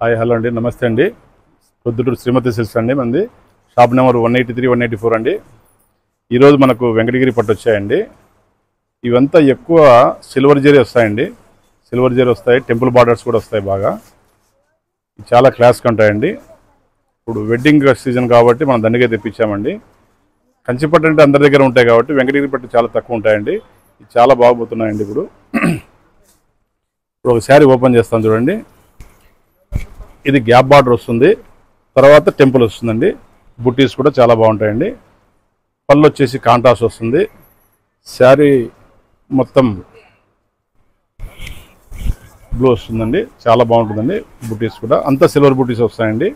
Hi hello అండి, నమస్తే అండి. పొద్దుటూరు శ్రీమతి సిల్క్స్ అండి. మంది షాప్ నెంబర్ 183, 184 అండి. ఈరోజు మనకు వెంకటగిరి పట్టు వచ్చాయండి. ఇవంతా ఎక్కువ సిల్వర్ జరీ వస్తాయండి. సిల్వర్ జరీ వస్తాయి, టెంపుల్ బార్డర్స్ కూడా వస్తాయి. బాగా చాలా క్లాస్గా ఉంటాయండి. ఇప్పుడు వెడ్డింగ్ సీజన్ కాబట్టి మనం దండిగా తెప్పించామండి. కంచి పట్టు అంటే అందరి దగ్గర ఉంటాయి కాబట్టి వెంకటగిరి పట్టు చాలా తక్కువ ఉంటాయండి. చాలా బాగుపోతున్నాయండి. ఇప్పుడు ఒక శారీ ఓపెన్ చేస్తాను చూడండి. ఇది గ్యాప్ బార్డర్ వస్తుంది, తర్వాత టెంపుల్ వస్తుందండి. బుట్టీస్ కూడా చాలా బాగుంటాయండి. పళ్ళు వచ్చేసి కాంట్రాస్ట్ వస్తుంది. శారీ మొత్తం బ్లూ వస్తుందండి, చాలా బాగుంటుందండి. బుట్టీస్ కూడా అంతా సిల్వర్ బుట్టీస్ వస్తాయండి.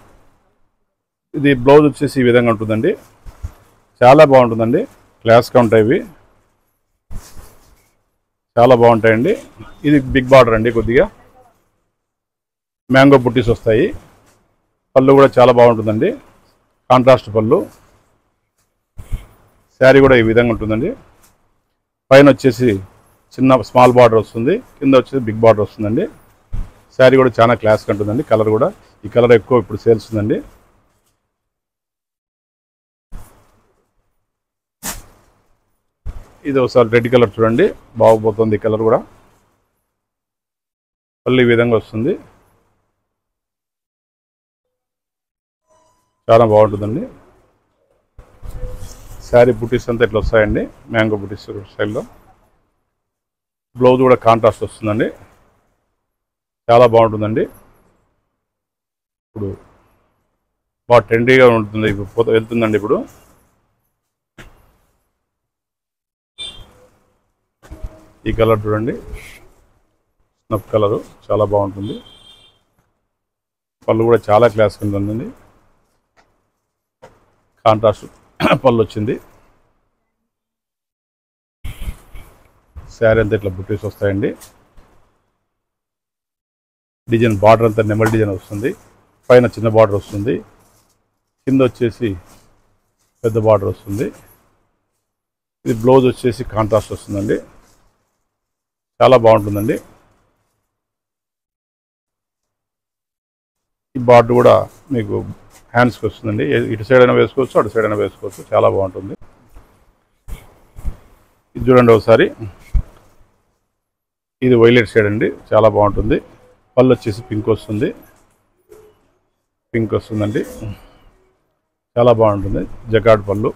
ఇది బ్లౌజ్ వచ్చేసి ఈ విధంగా ఉంటుందండి. చాలా బాగుంటుందండి, క్లాస్గా ఉంటాయి. ఇవి చాలా బాగుంటాయండి. ఇది బిగ్ బార్డర్ అండి. కొద్దిగా మ్యాంగో బుట్టీస్ వస్తాయి. పళ్ళు కూడా చాలా బాగుంటుందండి, కాంట్రాస్ట్ పళ్ళు. శారీ కూడా ఈ విధంగా ఉంటుందండి. పైన వచ్చేసి చిన్న స్మాల్ బార్డర్ వస్తుంది, కింద వచ్చేసి బిగ్ బార్డర్ వస్తుందండి. శారీ కూడా చాలా క్లాస్గా ఉంటుందండి. కలర్ కూడా ఈ కలర్ ఎక్కువ ఇప్పుడు సేల్స్ ఉందండి. ఇది ఒకసారి రెడ్ కలర్ చూడండి, బాగుపోతుంది. ఈ కలర్ కూడా పళ్ళు ఈ విధంగా వస్తుంది, చాలా బాగుంటుందండి. శారీ బుటీస్ అంతా ఇట్లా వస్తాయండి, మ్యాంగో బుటీస్ స్టైల్లో. బ్లౌజ్ కూడా కాంట్రాస్ట్ వస్తుందండి, చాలా బాగుంటుందండి. ఇప్పుడు బాగా ట్రెండీగా ఉంటుంది, ఇప్పుడు వెళ్తుందండి. ఇప్పుడు ఈ కలర్ చూడండి, స్నఫ్ కలరు, చాలా బాగుంటుంది. పళ్ళు కూడా చాలా క్లాస్గా ఉంటుందండి, కాంట్రాస్ట్ పళ్ళు వచ్చింది. శారీ అంతా ఇట్లా బుట్టీస్ వస్తాయండి. డిజైన్ బార్డర్ అంతా నెమలి డిజైన్ వస్తుంది. పైన చిన్న బార్డర్ వస్తుంది, కింద వచ్చేసి పెద్ద బార్డర్ వస్తుంది. ఇది బ్లౌజ్ వచ్చేసి కాంట్రాస్ట్ వస్తుందండి, చాలా బాగుంటుందండి. ఈ బార్డర్ కూడా మీకు హ్యాండ్స్కి వస్తుందండి. ఇటు సైడ్ అయినా వేసుకోవచ్చు, అటు సైడ్ అయినా వేసుకోవచ్చు, చాలా బాగుంటుంది. ఇది చూడండి ఒకసారి, ఇది వైలెట్ షేడ్ అండి, చాలా బాగుంటుంది. పళ్ళు వచ్చేసి పింక్ వస్తుందండి, చాలా బాగుంటుంది. జకాడ్ పళ్ళు,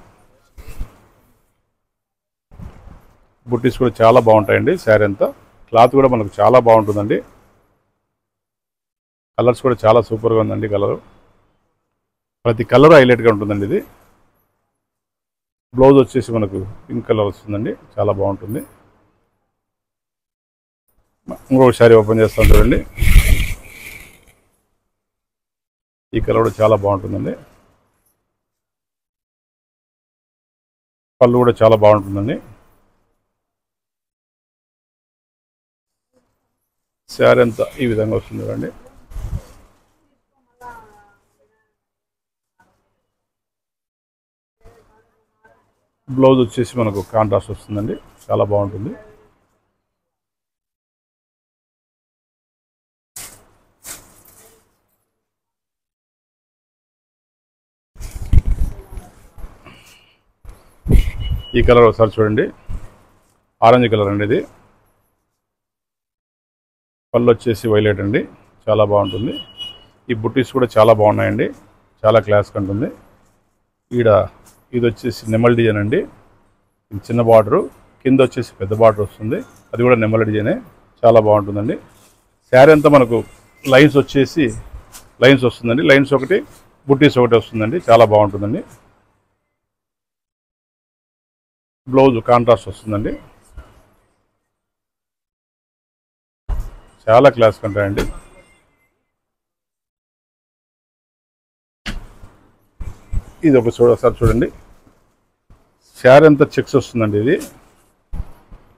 బుట్టీస్ కూడా చాలా బాగుంటాయండి. శారీ అంతా క్లాత్ కూడా మనకు చాలా బాగుంటుందండి. కలర్స్ కూడా చాలా సూపర్గా ఉందండి. కలరు ప్రతి కలర్ హైలైట్గా ఉంటుందండి. ఇది బ్లౌజ్ వచ్చేసి మనకు పింక్ కలర్ వస్తుందండి, చాలా బాగుంటుంది. ఇంకొక శారీ ఓపెన్ చేస్తాను చూడండి. ఈ కలర్ కూడా చాలా బాగుంటుందండి. పళ్ళు కూడా చాలా బాగుంటుందండి. శారీ అంతా ఈ విధంగా వస్తుంది చూడండి. బ్లౌజ్ వచ్చేసి మనకు కాంట్రాస్ట్ వస్తుందండి, చాలా బాగుంటుంది. ఈ కలర్ ఒకసారి చూడండి, ఆరెంజ్ కలర్ అండి. ఇది పళ్ళు వచ్చేసి వైలెట్ అండి, చాలా బాగుంటుంది. ఈ బుట్టీస్ కూడా చాలా బాగున్నాయండి, చాలా క్లాస్గా ఉంటుంది. ఇది వచ్చేసి నెమల్ డిజైన్ అండి. ఇది చిన్న బార్డరు, కింద వచ్చేసి పెద్ద బార్డర్ వస్తుంది, అది కూడా నెమల్ డిజైనే, చాలా బాగుంటుందండి. శారీ అంతా మనకు లైన్స్ వస్తుందండి. లైన్స్ ఒకటి, బుట్టీస్ ఒకటి వస్తుందండి, చాలా బాగుంటుందండి. బ్లౌజ్ కాంట్రాస్ట్ వస్తుందండి, చాలా క్లాస్గా ఉంటాయండి. ఇది ఒకసారి చూడండి. శారీ అంతా చెక్స్ వస్తుందండి. ఇది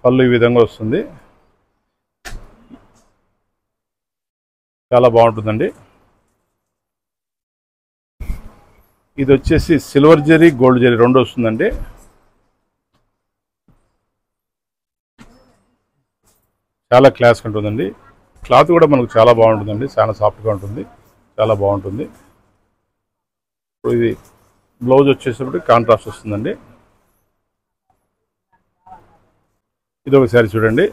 పళ్ళు ఈ విధంగా వస్తుంది, చాలా బాగుంటుందండి. ఇది వచ్చేసి సిల్వర్ జరీ, గోల్డ్ జరీ రెండు వస్తుందండి. చాలా క్లాస్గా ఉంటుందండి. క్లాత్ కూడా మనకు చాలా బాగుంటుందండి, చాలా సాఫ్ట్గా ఉంటుంది. చాలా బాగుంటుంది. ఇప్పుడు ఇది బ్లౌజ్ వచ్చేటప్పుడు కాంట్రాస్ట్ వస్తుందండి. ఇది ఒక శారీ చూడండి,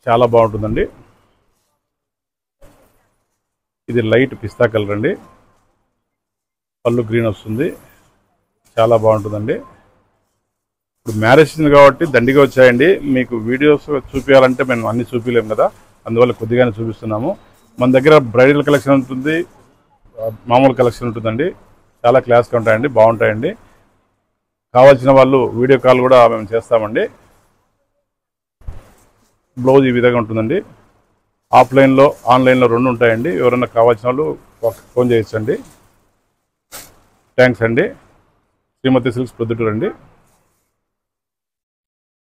చాలా బాగుంటుందండి. ఇది లైట్ పిస్తా కలర్ అండి, పళ్ళు గ్రీన్ వస్తుంది, చాలా బాగుంటుందండి. ఇప్పుడు మ్యారేజ్ సీజన్ కాబట్టి దండిగా వచ్చాయండి. మీకు వీడియోస్ చూపించాలంటే మేము అన్ని చూపించలేము కదా, అందువల్ల కొద్దిగానే చూపిస్తున్నాము. మన దగ్గర బ్రైడల్ కలెక్షన్ ఉంటుంది, మామూలు కలెక్షన్ ఉంటుందండి. చాలా క్లాస్గా ఉంటాయండి, బాగుంటాయండి. కావాల్సిన వాళ్ళు వీడియో కాల్ కూడా మేము చేస్తామండి. బ్లౌజ్ ఈ విధంగా ఉంటుందండి. ఆఫ్లైన్లో ఆన్లైన్లో రెండు ఉంటాయండి. ఎవరైనా కావాల్సిన వాళ్ళు ఫోన్ చేయొచ్చండి. థ్యాంక్స్ అండి. శ్రీమతి సిల్క్స్ ప్రొద్దుటూరు అండి.